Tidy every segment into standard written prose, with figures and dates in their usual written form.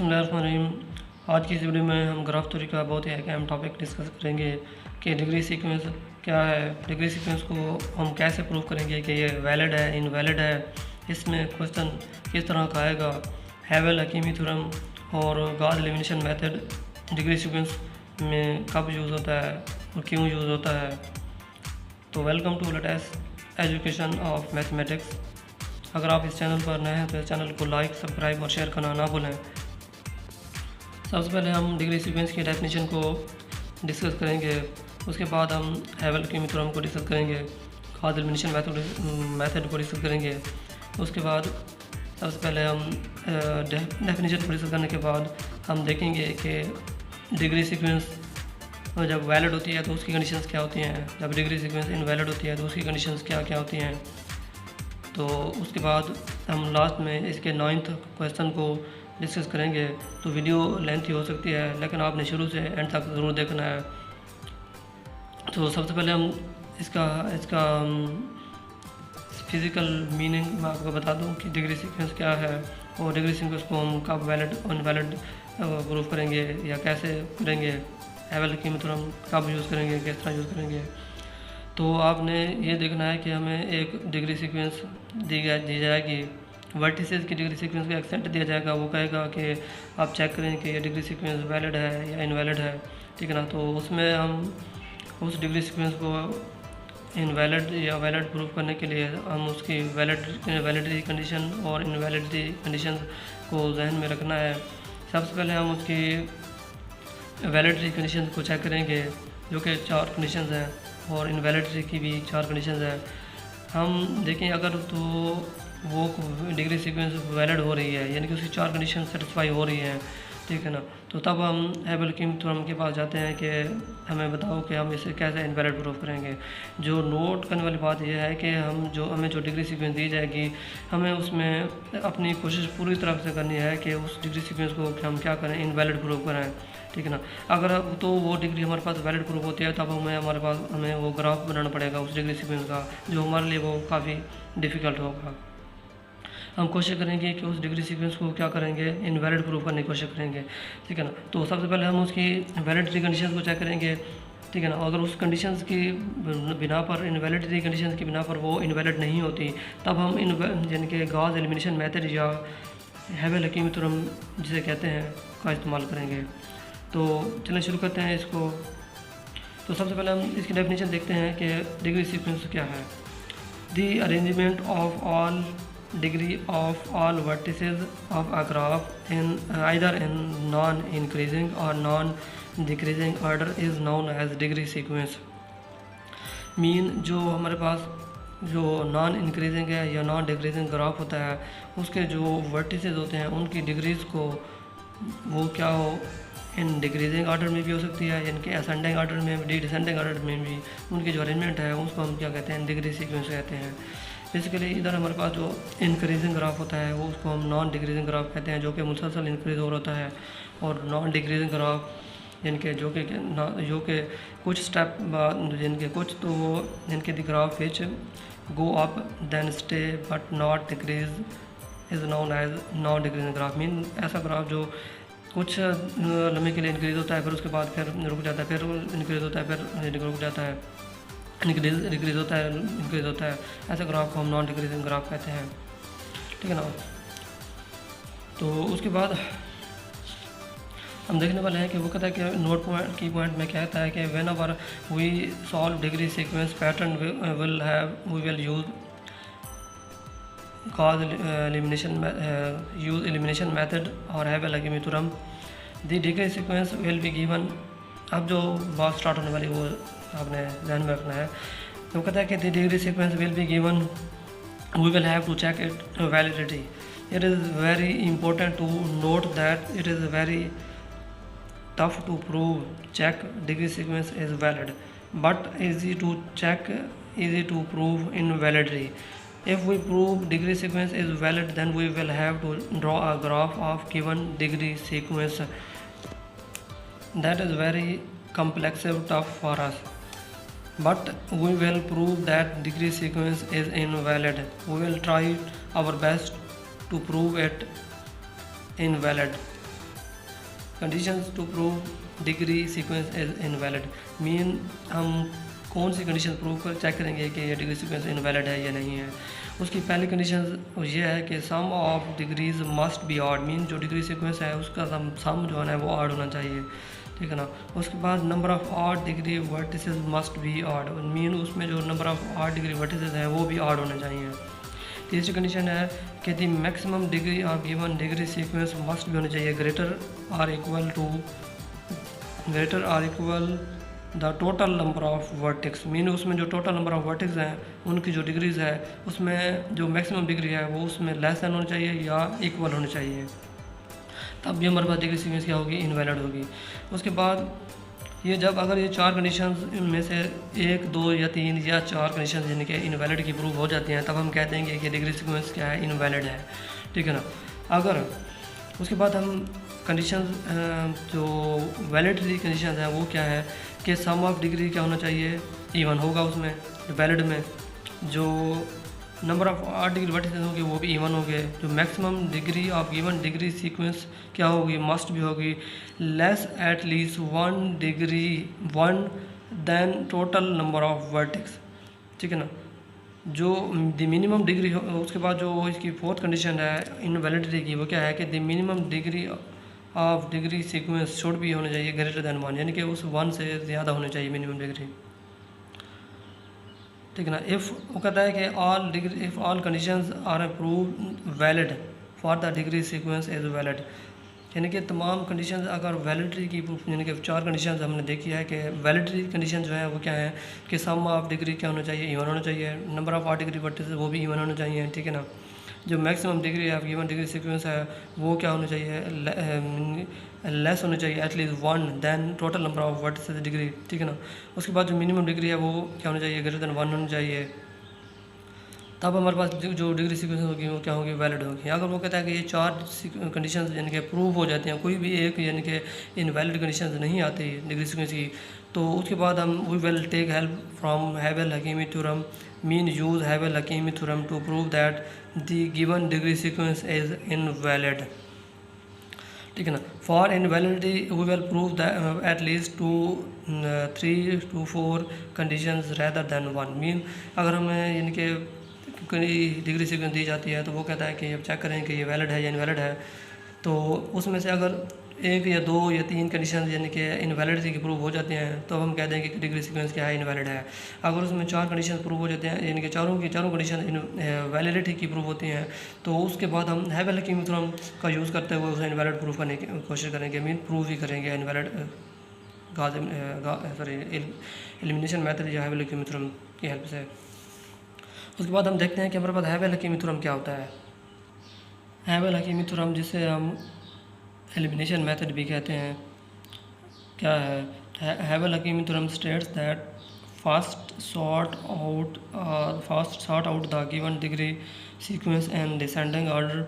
बिस्मिल्लाहिर्रहमानिर्रहीम। आज की इस वीडियो में हम ग्राफ थ्योरी का बहुत ही अहम टॉपिक डिस्कस करेंगे कि डिग्री सीक्वेंस क्या है। डिग्री सीक्वेंस को हम कैसे प्रूव करेंगे कि ये वैलिड है, इनवैलिड है। इसमें क्वेश्चन किस तरह का आएगा, हैवेल-हकीमी थ्योरम और Gauss elimination method degree sequence में कब यूज़ होता है और क्यों यूज़ होता है। तो welcome to latest education of mathematics. अगर आप इस चैनल पर नए हैं तो इस चैनल को लाइक, सब्सक्राइब और शेयर करना ना भूलें। सबसे पहले हम डिग्री सीक्वेंस की डेफिनेशन को डिस्कस करेंगे, उसके बाद हम हैवेल-हकीमी थ्योरम को डिस्कस करेंगे, गॉस एलिमिनेशन मेथड को डिस्कस करेंगे। उसके बाद सबसे पहले हम डेफिनेशन को डिस्कस करने के बाद हम देखेंगे कि डिग्री सीक्वेंस जब वैलिड होती है तो उसकी कंडीशंस क्या होती हैं, जब डिग्री सीक्वेंस इनवैलिड होती है तो उसकी कंडीशंस क्या क्या होती हैं। तो उसके बाद हम लास्ट में इसके 9th क्वेश्चन को डिस्कस करेंगे। तो वीडियो लेंथी हो सकती है, लेकिन आपने शुरू से एंड तक ज़रूर देखना है। तो सबसे पहले हम इसका फिज़िकल मीनिंग मैं आपको बता दूं कि डिग्री सीक्वेंस क्या है और डिग्री सीक्वेंस को हम कब वैलिड अनवैलिड प्रूफ करेंगे या कैसे करेंगे, हैवेल-हकीमी थ्योरम कब यूज़ करेंगे, किस तरह यूज़ करेंगे। तो आपने ये देखना है कि हमें एक डिग्री सीक्वेंस दी जाएगी, वर्टिसेस की डिग्री सीक्वेंस का एक्सटेंट दिया जाएगा। वो कहेगा कि आप चेक करें कि ये डिग्री सीक्वेंस वैलिड है या इनवैलिड है, ठीक है ना। तो उसमें हम उस डिग्री सीक्वेंस को इनवैलिड या वैलिड प्रूफ करने के लिए हम उसकी वैलिडिटी कंडीशन और इनवैलिडिटी कंडीशन को जहन में रखना है। सबसे पहले हम उसकी वैलिडिटी कंडीशन को चेक करेंगे, जो कि 4 कंडीशंस हैं, और इनवैलिडिटी की भी 4 कंडीशंस हैं। हम देखें अगर तो वो डिग्री सीक्वेंस वैलिड हो रही है, यानी कि उसकी 4 कंडीशन सेटिस्फाई हो रही हैं, ठीक है ना। तो तब हम हैवेल-हकीमी थ्योरम के पास जाते हैं कि हमें बताओ कि हम इसे कैसे इनवैलिड प्रूफ करेंगे। जो नोट करने वाली बात यह है कि हमें जो डिग्री सीक्वेंस दी जाएगी, हमें उसमें अपनी कोशिश पूरी तरह से करनी है कि उस डिग्री सीक्वेंस को हम क्या करें, इनवैलिड प्रूफ करें, ठीक है ना। अगर तो वो डिग्री हमारे पास वैलिड प्रूफ होती है तब हमें वो ग्राफ बनाना पड़ेगा उस डिग्री सीक्वेंस का, जो हमारे लिए वो काफ़ी डिफ़िकल्ट होगा। हम कोशिश करेंगे कि उस डिग्री सीक्वेंस को क्या करेंगे, इनवैलिड प्रूफ करने की कोशिश करेंगे, ठीक है ना। तो सबसे पहले हम उसकी वैलिडिटी कंडीशंस को चेक करेंगे, ठीक है ना। अगर उस कंडीशंस की बिना पर, इनवैलिडिटी कंडीशंस की बिना पर वो इनवैलिड नहीं होती, तब हम यानी कि गॉस एलिमिनेशन मेथड या हैवेल-हकीमी थ्योरम जिसे कहते हैं का इस्तेमाल करेंगे। तो चलिए शुरू करते हैं इसको। तो सबसे पहले हम इसकी डेफिनेशन देखते हैं कि डिग्री सीक्वेंस क्या है। The arrangement of all degree of all vertices of a graph in either in non-increasing or non-decreasing order is known as degree sequence। Mean जो हमारे पास जो नॉन इंक्रीजिंग है या नॉन डिक्रीजिंग ग्राफ होता है, उसके जो वर्टिसेस होते हैं उनकी डिग्रीज़ को वो क्या हो, इन डिक्रीजिंग ऑर्डर में भी हो सकती है, यानी कि असेंडिंग ऑर्डर में भी, डिसेंडिंग ऑर्डर में भी उनकी जो अरेंजमेंट है उसको हम क्या कहते हैं, डिग्री सीक्वेंस कहते हैं। बेसिकली इधर हमारे पास जो इंक्रीजिंग ग्राफ होता है वो उसको हम नॉन डिक्रीजिंग ग्राफ कहते हैं, जो कि मुसलसल इंक्रीज हो रहा है। और नॉन डिक्रीजिंग ग्राफ यानी कि जो कि कुछ स्टेप बाद जिनके कुछ तो वो जिनके the graph which go up then stay but not decrease is known as non decreasing graph. Mean ऐसा ग्राफ जो कुछ लम्बे के लिए इंक्रीज होता है, फिर उसके बाद फिर रुक जाता है, फिर इंक्रीज होता है, फिर रुक जाता है, डिक्रीज होता है, इंक्रीज होता है। ऐसे ग्राफ को हम नॉन डिक्रीजिंग ग्राफ कहते हैं, ठीक है ना। तो उसके बाद हम देखने वाले हैं कि वो कहता है कि नोट पॉइंट की पॉइंट में कहता है कि whenever we solve degree sequence pattern we will use Gauss elimination method और Havel Hakimi theorem. The degree sequence will be given. अब जो बात स्टार्ट होने वाली वो आपने ध्यान में रखना है। तो कहता है कि the degree sequence will be given, we will have to check it validity. It is very important to note that it is very tough to prove check degree sequence is valid, but easy to prove invalidity. If we prove degree sequence is valid, then we will have to draw a graph of given degree sequence. That is very complex and tough for us, but we will prove that degree sequence is invalid. We will try our best to prove it invalid. Conditions to prove degree sequence is invalid, mean हम कौन सी condition prove कर check करेंगे कि ये degree sequence invalid है या नहीं है। उसकी पहली कंडीशन ये है कि sum of degrees must be odd, mean जो डिग्री सीक्वेंस है उसका सम जो है वो ऑड होना चाहिए, ठीक है ना। उसके बाद number of odd degree vertices must be odd, mean उसमें जो number of odd degree vertices हैं वो भी ऑड होने चाहिए। तीसरी कंडीशन है कि the maximum degree of given degree sequence must भी होनी चाहिए greater or equal the total number of vertex, mean उसमें जो टोटल नंबर ऑफ वर्टेक्स हैं उनकी जो डिग्रीज है उसमें जो मैक्सिमम डिग्री है वो उसमें लेस देन होनी चाहिए या इक्वल होनी चाहिए, तब भी हमारे पास डिग्री सीक्वेंस क्या होगी, इनवैलिड होगी। उसके बाद ये जब अगर ये चार कंडीशंस में से 1, 2 या 3 या 4 कंडीशंस यानी कि इनवैलिड की प्रूव हो जाती हैं, तब हम कहते हैं कि डिग्री सीक्वेंस क्या है, इनवैलिड है, ठीक है ना। अगर उसके बाद हम कंडीशंस जो वैलिडिटी कंडीशंस हैं वो क्या है कि सम ऑफ डिग्री क्या होना चाहिए, इवन होगा उसमें वैलिड में, जो number of odd degree vertices होंगे वो भी इवन होंगे, जो maximum degree of given degree sequence क्या होगी, मस्ट भी होगी, less at least 1 then total number of vertex, ठीक है ना। जो द मिनिमम डिग्री हो, उसके बाद जो इसकी फोर्थ कंडीशन है इनवैलिडिटी की, वो क्या है कि the minimum degree of degree sequence should भी होना चाहिए ग्रेटर दैन 1, यानी कि उस 1 से ज़्यादा होनी चाहिए मिनिमम डिग्री, ठीक है ना। इफ़ वो कहता है कि if all conditions are approve valid for the degree sequence is valid, यानी कि तमाम कंडीशंस अगर वैलिडिटी की प्रूफ, यानी कि 4 कंडीशंस हमने देखी है कि वैलिडिटी कंडीशन जो है वो क्या है कि सम ऑफ डिग्री क्या होना चाहिए, इवन होना चाहिए, number of odd degree vertices वो भी इवन होना चाहिए, ठीक है ना। जो मैक्सिमम डिग्री है गिवन डिग्री सीक्वेंस है वो क्या होना चाहिए, लेस होना चाहिए at least 1 then total number of vertices degree, ठीक है ना। उसके बाद जो मिनिमम डिग्री है वो क्या होना चाहिए, ग्रेटर देन 1 होनी चाहिए, तब हमारे पास जो डिग्री सीक्वेंस होगी वो क्या होगी, वैलिड होगी। अगर वो कहता है कि ये 4 कंडीशंस यानी कि प्रूव हो जाती हैं, कोई भी एक यानी कि इनवैलिड कंडीशंस नहीं आती डिग्री सीक्वेंस की, तो उसके बाद हम we will take help from Havel Hakimi theorem, mean use Havel Hakimi theorem to prove that the given degree sequence is invalid, ठीक है ना। For invalidity we will prove at least 3 to 4 conditions rather than 1, मीन अगर हमें यानी कि कोई degree sequence दी जाती है तो वो कहता है कि अब चेक करें कि ये वैलिड है या इनवैलिड है, तो उसमें से अगर 1 या 2 या 3 कंडीशन यानी कि इनवैलिडिटी की प्रूव हो जाते हैं तो हम कह देंगे कि डिग्री सीक्वेंस क्या है, इनवैलिड है। अगर उसमें 4 कंडीशन प्रूव हो जाते हैं यानी कि चारों कंडीशन वैलिडिटी की प्रूव होती हैं, तो उसके बाद हम हैवेल हकीमी थ्योरम का यूज़ करते हुए उसे इनवैलिड प्रूव करने की कोशिश करेंगे, मीन प्रूव ही करेंगे इनवैलिड एलिमिनेशन मेथड या हैवेल हकीमी थ्योरम की हेल्प से। उसके बाद हम देखते हैं कि हमारे पास हैवेल हकीमी थ्योरम क्या होता है। हैवेल हकीमी थ्योरम जिसे हम एलिमिनेशन मेथड भी कहते हैं, क्या है, हैवेल Hakimi theorem states that first sort out the given degree sequence and descending order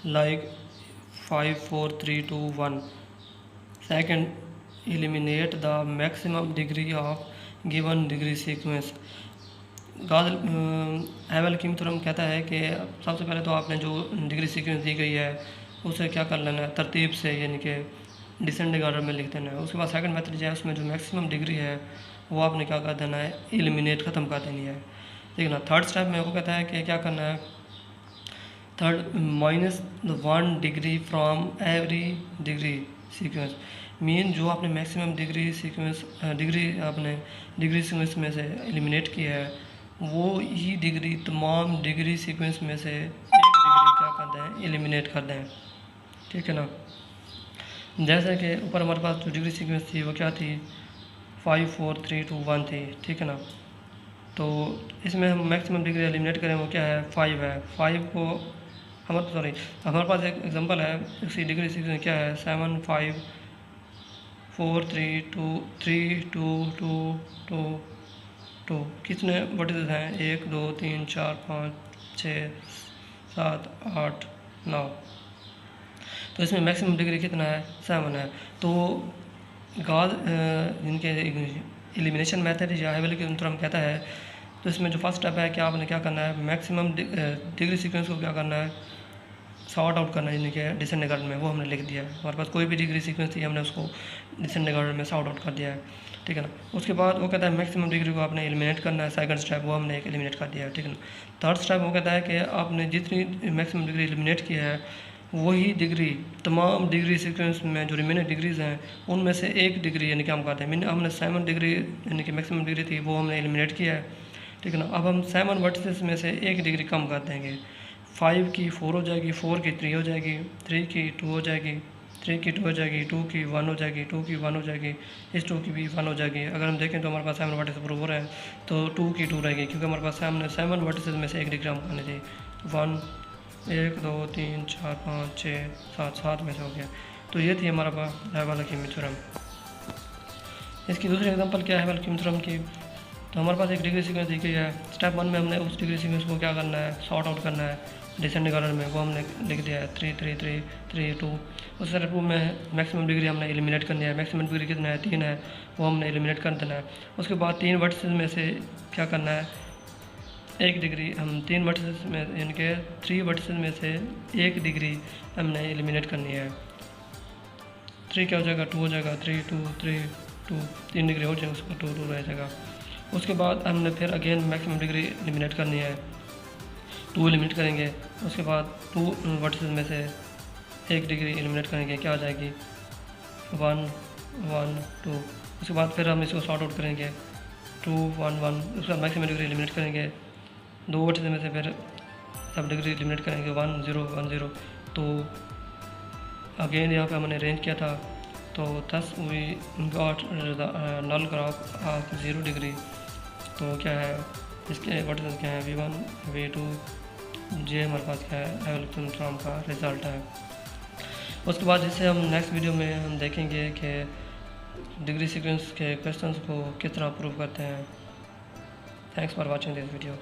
like 5 4 3 2 1, second eliminate the maximum degree of given degree sequence. हैवेल Hakimi theorem कहता है कि सबसे पहले तो आपने जो डिग्री सीक्वेंस दी गई है उसे क्या कर लेना है, तरतीब से यानी कि डिसेंडिंग ऑर्डर में लिख देना है। उसके बाद सेकंड मेथड जो है उसमें जो मैक्सिमम डिग्री है वो आपने क्या कर देना है, एलिमिनेट ख़त्म कर देनी है, ठीक है ना। थर्ड स्टेप में वो कहता है कि क्या करना है, third -1 degree from every degree sequence, mean जो आपने मैक्सिमम डिग्री सीक्वेंस में से एलिमिनेट किया है वो ही डिग्री तमाम डिग्री सीक्वेंस में से एक डिग्री क्या कर दें, एलिमिनेट कर दें, ठीक है ना। जैसे कि ऊपर हमारे पास जो डिग्री सीक्वेंस थी वो क्या थी, 5 4 3 2 1 थी, ठीक है ना। तो इसमें हम मैक्सिमम डिग्री एलिमिनेट करें वो क्या है, 5 है। 5 को हमारे पास एक एग्जांपल है, इसी डिग्री सीक्वेंस क्या है, 7 5 4 3 2 3 2 2 2 2, कितने वर्टिसेस हैं, 1 2 3 4 5 6 7 8 9, तो इसमें मैक्सिमम डिग्री कितना है, 7 है। तो जिनके एलिमिनेशन मेथड या हैवेल हकीमी थ्योरम कहता है, तो इसमें जो फर्स्ट स्टेप है कि आपने क्या करना है, मैक्सिमम डिग्री सीक्वेंस को क्या करना है, सॉर्ट आउट करना है, यानी कि डिसेंडिंग ऑर्डर में, वो हमने लिख दिया है। हमारे पास कोई भी डिग्री सीक्वेंस थी, हमने उसको डिसेंडिंग ऑर्डर में सॉर्ट आउट कर दिया है, ठीक है ना। उसके बाद वो कहता है मैक्सिमम डिग्री को आपने एलिमिनेट करना है, सेकंड स्टेप वो हमने एक एलिमिनेट कर दिया है, ठीक है ना। थर्ड स्टेप वो कहता है कि आपने जितनी मैक्सिमम डिग्री एलिमिनेट की है वही डिग्री तमाम डिग्री सीक्वेंस में जो रिमेनिंग डिग्रीज़ हैं उनमें से एक डिग्री यानी कि हम कहते हैं हमने 7 डिग्री यानी कि मैक्सिमम डिग्री थी वो हमने एलिमिनेट किया है, ठीक है ना। अब हम 7 वर्टिसेस में से एक डिग्री कम कर देंगे। 5 की 4 हो जाएगी, 4 की 3 हो जाएगी, 3 की 2 हो जाएगी, 3 की 2 हो जाएगी, 2 की 1 हो जाएगी, 2 की 1 हो जाएगी, इस 2 की भी 1 हो जाएगी। अगर हम देखें तो हमारे पास 7 वर्टिसेस प्रूव हो रहे हैं तो 2 की 2 रहेगी, क्योंकि हमारे पास हमने 7 वर्टिसेस में से एक डिग्री हम करनी थी। 1 1 2 3 4 5 6 7 में से हो गया। तो ये थी हमारा पास हैवल-हकीमी थ्योरम। इसकी दूसरी एग्जांपल क्या है हैवल-हकीमी थ्योरम की, तो हमारे पास एक डिग्री सीक्वेंस दी गई है। स्टेप 1 में हमने उस डिग्री सीक्वेंस को क्या करना है, सॉर्ट आउट करना है डिसेंडिंग ऑर्डर में, वो हमने लिख दिया है 3 3 3 3 2। उस स्टेप 2 में मैक्सिमम डिग्री हमने एलिमिनेट करनी है। मैक्सिमम डिग्री कितना है, 3 है, वो हमने एलिमिनेट कर देना है। उसके बाद 3 वर्टिसेस में से क्या करना है, एक डिग्री हम 3 वर्टिसेस में यानी कि 3 वर्टिसेस में से एक डिग्री हमने एलिमिनेट करनी है। 3 क्या हो जाएगा, 2 हो जाएगा, 3 2 3 2 3 डिग्री हो जाएगा, उसका 2 2 रह जाएगा। उसके बाद हमने फिर अगेन मैक्सिमम डिग्री एलिमिनेट करनी है, 2 एलिमिनेट करेंगे। उसके बाद 2 वर्टिसेस में से एक डिग्री एलिमिनेट करेंगे, क्या हो जाएगी 1 1 2। उसके बाद फिर हम इसको सॉर्ट आउट करेंगे 2 1 1। उसके बाद मैक्सिमम डिग्री एलिमिनेट करेंगे, 2 वर्टिसेस में से फिर सब डिग्री एलिमिनेट करेंगे 1 0 1 0। तो अगेन यहाँ पे हमने रेंज किया था, तो thus we got null graph of 0 degree. तो क्या है इसके वर्टिसेस क्या है, V1 V2 J हमारे पास क्या है हैवल-हकीमी थ्योरम का रिज़ल्ट है। उसके बाद जिससे हम नेक्स्ट वीडियो में हम देखेंगे कि डिग्री सीक्वेंस के क्वेश्चंस को किस तरह प्रूव करते हैं। Thanks for watching this video.